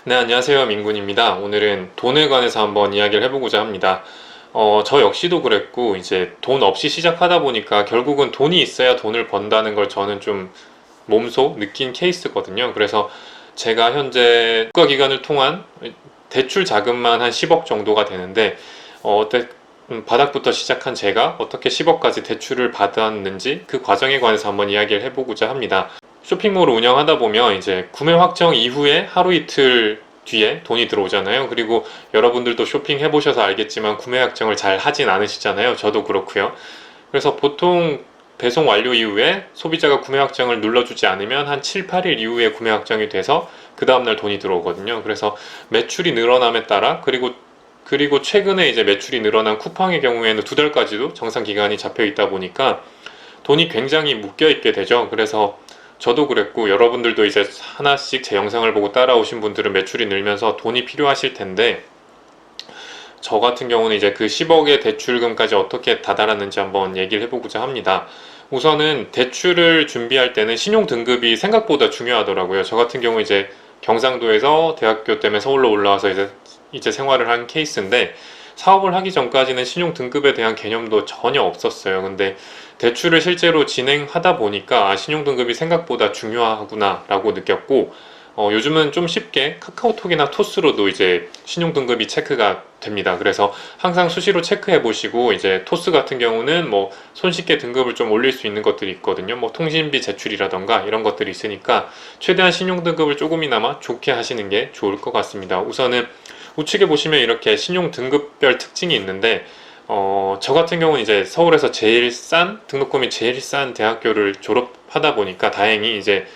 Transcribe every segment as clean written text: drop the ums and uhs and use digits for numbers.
네, 안녕하세요. 민군입니다. 오늘은 돈에 관해서 한번 이야기를 해보고자 합니다. 저 역시도 그랬고, 이제 돈 없이 시작하다 보니까 결국은 돈이 있어야 돈을 번다는 걸 저는 좀 몸소 느낀 케이스거든요. 그래서 제가 현재 국가기관을 통한 대출 자금만 한 10억 정도가 되는데, 바닥부터 시작한 제가 어떻게 10억까지 대출을 받았는지 그 과정에 관해서 한번 이야기를 해보고자 합니다. 쇼핑몰을 운영하다 보면 이제 구매 확정 이후에 하루 이틀 뒤에 돈이 들어오잖아요. 그리고 여러분들도 쇼핑 해보셔서 알겠지만 구매 확정을 잘 하진 않으시잖아요. 저도 그렇고요. 그래서 보통 배송 완료 이후에 소비자가 구매 확정을 눌러주지 않으면 한 7, 8일 이후에 구매 확정이 돼서 그 다음날 돈이 들어오거든요. 그래서 매출이 늘어남에 따라 그리고 최근에 이제 매출이 늘어난 쿠팡의 경우에는 2달까지도 정상 기간이 잡혀 있다 보니까 돈이 굉장히 묶여 있게 되죠. 그래서 저도 그랬고 여러분들도 이제 하나씩 제 영상을 보고 따라오신 분들은 매출이 늘면서 돈이 필요하실 텐데 저 같은 경우는 이제 그 10억의 대출금까지 어떻게 다다랐는지 한번 얘기를 해보고자 합니다. 우선은 대출을 준비할 때는 신용 등급이 생각보다 중요하더라고요. 저 같은 경우 이제 경상도에서 대학교 때문에 서울로 올라와서 이제 생활을 한 케이스인데 사업을 하기 전까지는 신용 등급에 대한 개념도 전혀 없었어요. 근데 대출을 실제로 진행하다 보니까 신용 등급이 생각보다 중요하구나라고 느꼈고 요즘은 좀 쉽게 카카오톡이나 토스로도 이제 신용 등급이 체크가 됩니다. 그래서 항상 수시로 체크해 보시고 이제 토스 같은 경우는 뭐 손쉽게 등급을 좀 올릴 수 있는 것들이 있거든요. 뭐 통신비 제출이라던가 이런 것들이 있으니까 최대한 신용 등급을 조금이나마 좋게 하시는 게 좋을 것 같습니다. 우선은 우측에 보시면 이렇게 신용 등급별 특징이 있는데 저 같은 경우는 이제 서울에서 제일 싼 등록금이 제일 싼 대학교를 졸업하다 보니까 다행히 이제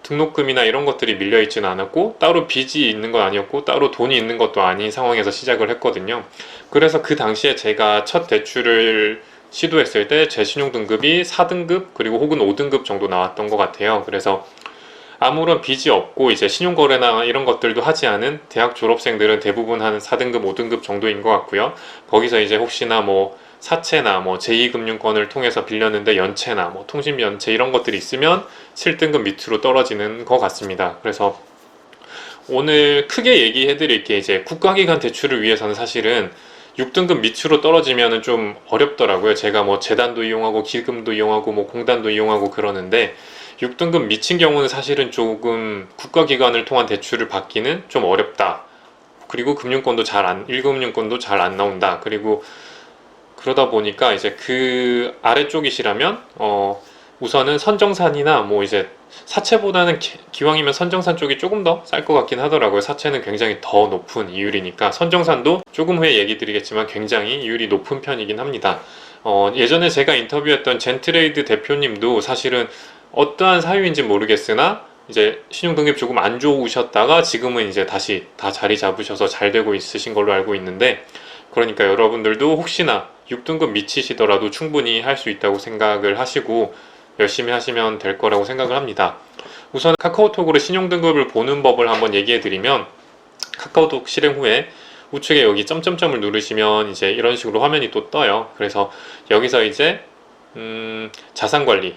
등록금이나 이런 것들이 밀려 있지는 않았고 따로 빚이 있는 건 아니었고 따로 돈이 있는 것도 아닌 상황에서 시작을 했거든요. 그래서 그 당시에 제가 첫 대출을 시도했을 때 제 신용 등급이 4등급 그리고 혹은 5등급 정도 나왔던 것 같아요. 그래서 아무런 빚이 없고 이제 신용거래나 이런 것들도 하지 않은 대학 졸업생들은 대부분 한 4등급, 5등급 정도인 것 같고요. 거기서 이제 혹시나 뭐 사채나 뭐 제2금융권을 통해서 빌렸는데 연체나 뭐 통신비 연체 이런 것들이 있으면 7등급 밑으로 떨어지는 것 같습니다. 그래서 오늘 크게 얘기해 드릴 게 이제 국가기관 대출을 위해서는 사실은 6등급 밑으로 떨어지면 좀 어렵더라고요. 제가 뭐 재단도 이용하고 기금도 이용하고 뭐 공단도 이용하고 그러는데 6등급 미친 경우는 사실은 조금 국가기관을 통한 대출을 받기는 좀 어렵다. 그리고 금융권도 1금융권도 잘 안 나온다. 그리고 그러다 보니까 이제 그 아래쪽이시라면 우선은 선정산이나 뭐 이제 사채보다는 기왕이면 선정산 쪽이 조금 더 쌀 것 같긴 하더라고요. 사채는 굉장히 더 높은 이율이니까 선정산도 조금 후에 얘기 드리겠지만 굉장히 이율이 높은 편이긴 합니다. 예전에 제가 인터뷰했던 젠트레이드 대표님도 사실은 어떠한 사유인지 모르겠으나 이제 신용등급이 조금 안 좋으셨다가 지금은 이제 다시 다 자리 잡으셔서 잘 되고 있으신 걸로 알고 있는데 그러니까 여러분들도 혹시나 6등급 미치시더라도 충분히 할 수 있다고 생각을 하시고 열심히 하시면 될 거라고 생각을 합니다. 우선 카카오톡으로 신용등급을 보는 법을 한번 얘기해 드리면 카카오톡 실행 후에 우측에 여기 점점점을 누르시면 이제 이런 식으로 화면이 또 떠요. 그래서 여기서 이제 자산관리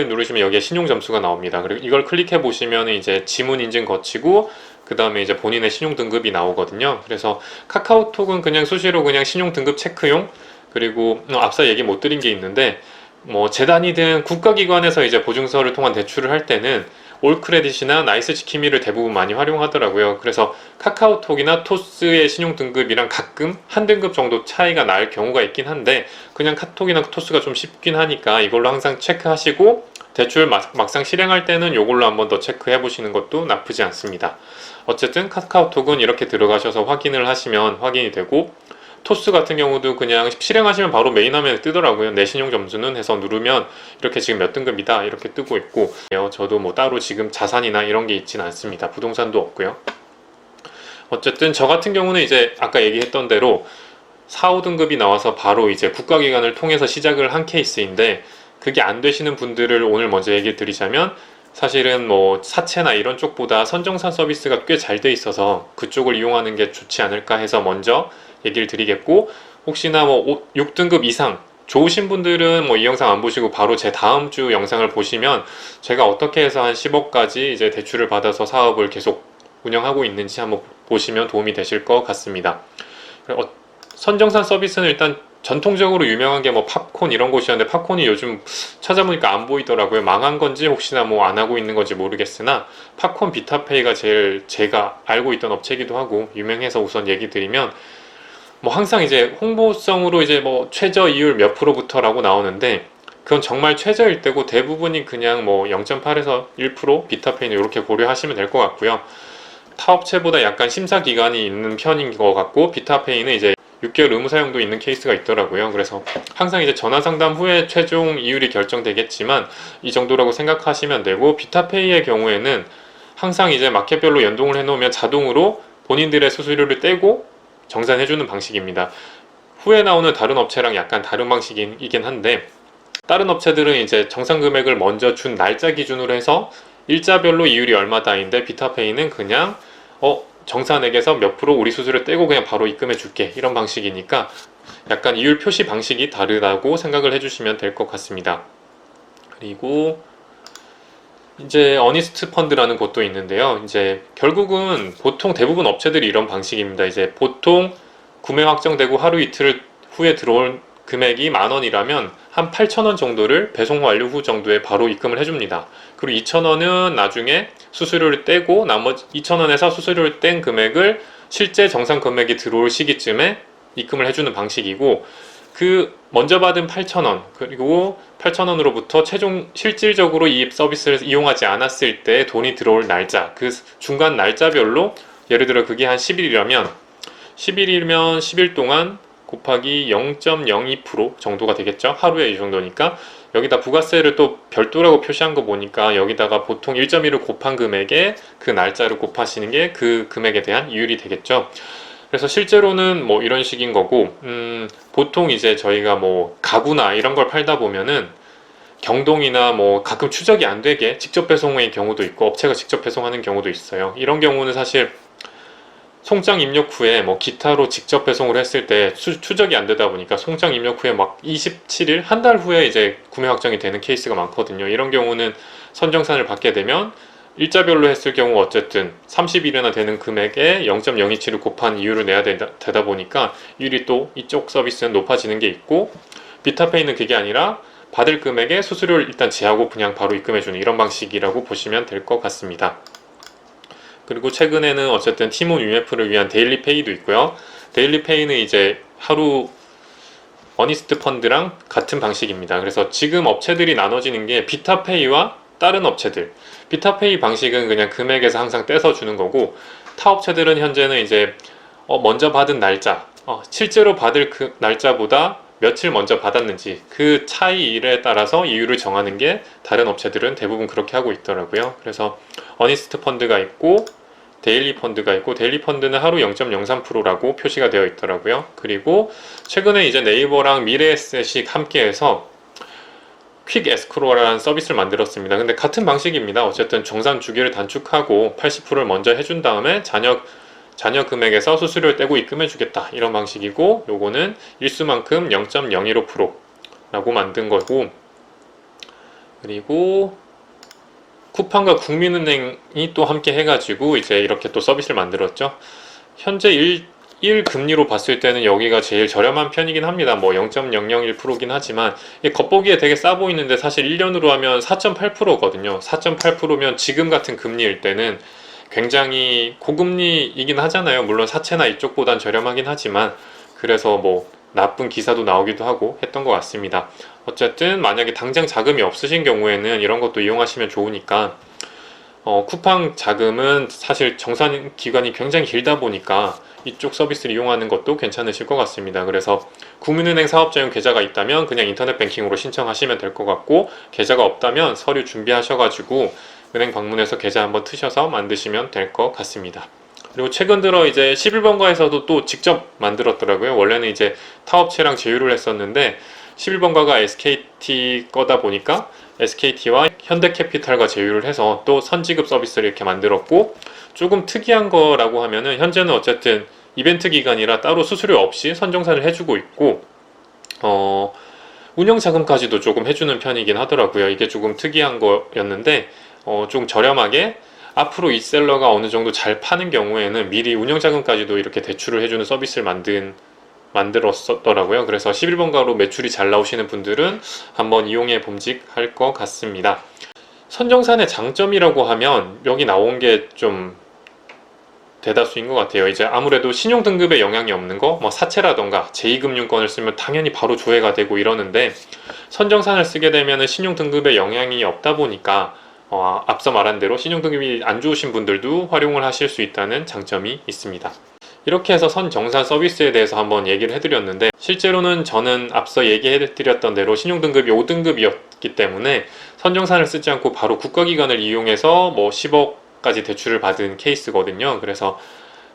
누르시면 여기에 신용점수가 나옵니다. 그리고 이걸 클릭해 보시면 이제 지문 인증 거치고 그 다음에 이제 본인의 신용 등급이 나오거든요. 그래서 카카오톡은 그냥 수시로 그냥 신용 등급 체크용 그리고 앞서 얘기 못 드린 게 있는데 뭐 재단이든 국가기관에서 이제 보증서를 통한 대출을 할 때는 올크레딧이나 나이스지킴이를 대부분 많이 활용하더라고요. 그래서 카카오톡이나 토스의 신용 등급이랑 가끔 한 등급 정도 차이가 날 경우가 있긴 한데 그냥 카톡이나 토스가 좀 쉽긴 하니까 이걸로 항상 체크하시고 대출 막상 실행할 때는 이걸로 한번 더 체크해 보시는 것도 나쁘지 않습니다. 어쨌든 카카오톡은 이렇게 들어가셔서 확인을 하시면 확인이 되고 토스 같은 경우도 그냥 실행하시면 바로 메인 화면에 뜨더라고요. 내 신용 점수는 해서 누르면 이렇게 지금 몇 등급이다 이렇게 뜨고 있고 저도 뭐 따로 지금 자산이나 이런 게 있진 않습니다. 부동산도 없고요. 어쨌든 저 같은 경우는 이제 아까 얘기했던 대로 4, 5등급이 나와서 바로 이제 국가기관을 통해서 시작을 한 케이스인데 그게 안 되시는 분들을 오늘 먼저 얘기 드리자면 사실은 뭐 사채나 이런 쪽보다 선정산 서비스가 꽤 잘 돼 있어서 그쪽을 이용하는 게 좋지 않을까 해서 먼저 얘기를 드리겠고 혹시나 뭐 6등급 이상 좋으신 분들은 뭐 이 영상 안 보시고 바로 제 다음 주 영상을 보시면 제가 어떻게 해서 한 10억까지 이제 대출을 받아서 사업을 계속 운영하고 있는지 한번 보시면 도움이 되실 것 같습니다. 선정산 서비스는 일단 전통적으로 유명한 게 뭐 팝콘 이런 곳이었는데 팝콘이 요즘 찾아보니까 안 보이더라고요. 망한 건지 혹시나 뭐 안 하고 있는 건지 모르겠으나 팝콘 비타페이가 제일 제가 알고 있던 업체이기도 하고 유명해서 우선 얘기 드리면 뭐 항상 이제 홍보성으로 이제 뭐 최저 이율 몇 프로부터라고 나오는데 그건 정말 최저일 때고 대부분이 그냥 뭐 0.8에서 1% 비타페이는 이렇게 고려하시면 될 것 같고요. 타 업체보다 약간 심사 기간이 있는 편인 것 같고 비타페이는 이제 6개월 의무 사용도 있는 케이스가 있더라고요. 그래서 항상 이제 전화 상담 후에 최종 이율이 결정되겠지만 이 정도라고 생각하시면 되고 비타페이의 경우에는 항상 이제 마켓별로 연동을 해놓으면 자동으로 본인들의 수수료를 떼고 정산해주는 방식입니다. 후에 나오는 다른 업체랑 약간 다른 방식이긴 한데 다른 업체들은 이제 정산 금액을 먼저 준 날짜 기준으로 해서 일자별로 이율이 얼마다인데 비타페이는 그냥 정산액에서 몇 프로 우리 수수료 떼고 그냥 바로 입금해 줄게 이런 방식이니까 약간 이율 표시 방식이 다르다고 생각을 해주시면 될 것 같습니다. 그리고 이제 어니스트 펀드라는 곳도 있는데요. 이제 결국은 보통 대부분 업체들이 이런 방식입니다. 이제 보통 구매 확정되고 하루 이틀 후에 들어올 금액이 10,000원이라면 한 8,000원 정도를 배송 완료 후 정도에 바로 입금을 해줍니다. 그리고 2,000원은 나중에 수수료를 떼고 나머지 2,000원에서 수수료를 뗀 금액을 실제 정산 금액이 들어올 시기쯤에 입금을 해주는 방식이고 그 먼저 받은 8,000원 그리고 8,000원으로부터 최종 실질적으로 이 서비스를 이용하지 않았을 때 돈이 들어올 날짜 그 중간 날짜별로 예를 들어 그게 한 10일이라면 10일이면 10일 동안 곱하기 0.02% 정도가 되겠죠. 하루에 이 정도니까 여기다 부가세를 또 별도라고 표시한 거 보니까 여기다가 보통 1.1을 곱한 금액에 그 날짜를 곱하시는 게 그 금액에 대한 이율이 되겠죠. 그래서 실제로는 뭐 이런 식인 거고 보통 이제 저희가 뭐 가구나 이런 걸 팔다 보면은 경동이나 뭐 가끔 추적이 안 되게 직접 배송의 경우도 있고 업체가 직접 배송하는 경우도 있어요. 이런 경우는 사실 송장 입력 후에 뭐 기타로 직접 배송을 했을 때 추적이 안 되다 보니까 송장 입력 후에 막 27일, 한 달 후에 이제 구매 확정이 되는 케이스가 많거든요. 이런 경우는 선정산을 받게 되면 일자별로 했을 경우 어쨌든 30일이나 되는 금액에 0.027을 곱한 이율을 내야 되다 보니까 이율이 또 이쪽 서비스는 높아지는 게 있고 비타페이는 그게 아니라 받을 금액에 수수료를 일단 제하고 그냥 바로 입금해주는 이런 방식이라고 보시면 될 것 같습니다. 그리고 최근에는 어쨌든 티몬 UMF를 위한 데일리페이도 있고요. 데일리페이는 이제 하루 어니스트 펀드랑 같은 방식입니다. 그래서 지금 업체들이 나눠지는 게 비타페이와 다른 업체들. 비타페이 방식은 그냥 금액에서 항상 떼서 주는 거고 타 업체들은 현재는 이제 먼저 받은 날짜, 실제로 받을 그 날짜보다 며칠 먼저 받았는지 그 차이에 따라서 이율을 정하는 게 다른 업체들은 대부분 그렇게 하고 있더라고요. 그래서 어니스트 펀드가 있고 데일리 펀드가 있고 데일리 펀드는 하루 0.03%라고 표시가 되어 있더라고요. 그리고 최근에 이제 네이버랑 미래에셋이 함께해서 퀵 에스크로라는 서비스를 만들었습니다. 근데 같은 방식입니다. 어쨌든 정산 주기를 단축하고 80%를 먼저 해준 다음에 잔여 금액에서 수수료를 떼고 입금해 주겠다 이런 방식이고 요거는 일수만큼 0.015%라고 만든 거고 그리고 쿠팡과 국민은행이 또 함께 해가지고 이제 이렇게 또 서비스를 만들었죠. 현재 일 금리로 봤을 때는 여기가 제일 저렴한 편이긴 합니다. 뭐 0.001%긴 하지만 겉보기에 되게 싸 보이는데 사실 1년으로 하면 4.8%거든요. 4.8%면 지금 같은 금리일 때는 굉장히 고금리이긴 하잖아요. 물론 사채나 이쪽보단 저렴하긴 하지만 그래서 뭐 나쁜 기사도 나오기도 하고 했던 것 같습니다. 어쨌든 만약에 당장 자금이 없으신 경우에는 이런 것도 이용하시면 좋으니까 쿠팡 자금은 사실 정산 기간이 굉장히 길다 보니까 이쪽 서비스를 이용하는 것도 괜찮으실 것 같습니다. 그래서 국민은행 사업자용 계좌가 있다면 그냥 인터넷 뱅킹으로 신청하시면 될 것 같고 계좌가 없다면 서류 준비하셔가지고 은행 방문해서 계좌 한번 트셔서 만드시면 될 것 같습니다. 그리고 최근 들어 이제 11번가에서도 또 직접 만들었더라고요. 원래는 이제 타업체랑 제휴를 했었는데 11번가가 SKT 거다 보니까 SKT와 현대캐피탈과 제휴를 해서 또 선지급 서비스를 이렇게 만들었고 조금 특이한 거라고 하면은 현재는 어쨌든 이벤트 기간이라 따로 수수료 없이 선정산을 해주고 있고 운영 자금까지도 조금 해주는 편이긴 하더라고요. 이게 조금 특이한 거였는데 좀 저렴하게 앞으로 이 셀러가 어느 정도 잘 파는 경우에는 미리 운영자금까지도 이렇게 대출을 해주는 서비스를 만들었더라고요. 그래서 11번 가로 매출이 잘 나오시는 분들은 한번 이용해 봄직할 것 같습니다. 선정산의 장점이라고 하면 여기 나온 게 좀 대다수인 것 같아요. 이제 아무래도 신용등급에 영향이 없는 거, 뭐 사채라던가 제2금융권을 쓰면 당연히 바로 조회가 되고 이러는데, 선정산을 쓰게 되면 신용등급에 영향이 없다 보니까 앞서 말한 대로 신용등급이 안 좋으신 분들도 활용을 하실 수 있다는 장점이 있습니다. 이렇게 해서 선정산 서비스에 대해서 한번 얘기를 해드렸는데, 실제로는 저는 앞서 얘기해드렸던 대로 신용등급이 5등급이었기 때문에 선정산을 쓰지 않고 바로 국가기관을 이용해서 뭐 10억까지 대출을 받은 케이스거든요. 그래서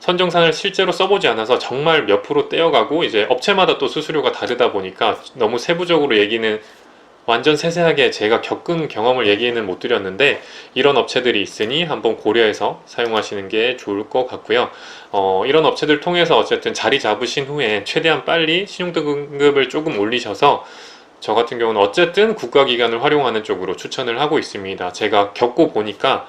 선정산을 실제로 써보지 않아서 정말 몇 프로 떼어가고, 이제 업체마다 또 수수료가 다르다 보니까 너무 세부적으로 얘기는 완전 세세하게 제가 겪은 경험을 얘기는 못 드렸는데, 이런 업체들이 있으니 한번 고려해서 사용하시는 게 좋을 것 같고요. 이런 업체들 통해서 어쨌든 자리 잡으신 후에 최대한 빨리 신용등급을 조금 올리셔서, 저 같은 경우는 어쨌든 국가기관을 활용하는 쪽으로 추천을 하고 있습니다. 제가 겪고 보니까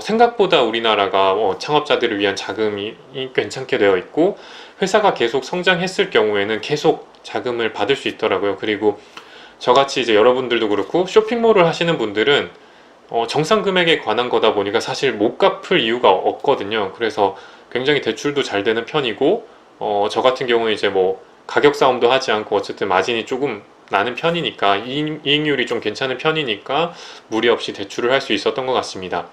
생각보다 우리나라가 창업자들을 위한 자금이 괜찮게 되어 있고, 회사가 계속 성장했을 경우에는 계속 자금을 받을 수 있더라고요. 그리고 저같이 이제 여러분들도 그렇고 쇼핑몰을 하시는 분들은 정상 금액에 관한 거다 보니까 사실 못 갚을 이유가 없거든요. 그래서 굉장히 대출도 잘 되는 편이고, 저 같은 경우는 이제 뭐 가격 싸움도 하지 않고 어쨌든 마진이 조금 나는 편이니까, 이익률이 좀 괜찮은 편이니까 무리 없이 대출을 할 수 있었던 것 같습니다.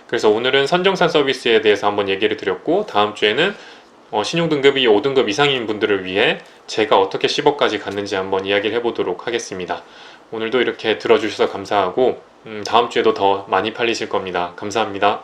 그래서 오늘은 선정산 서비스에 대해서 한번 얘기를 드렸고, 다음 주에는 신용등급이 5등급 이상인 분들을 위해 제가 어떻게 10억까지 갔는지 한번 이야기를 해보도록 하겠습니다. 오늘도 이렇게 들어주셔서 감사하고, 다음 주에도 더 많이 팔리실 겁니다. 감사합니다.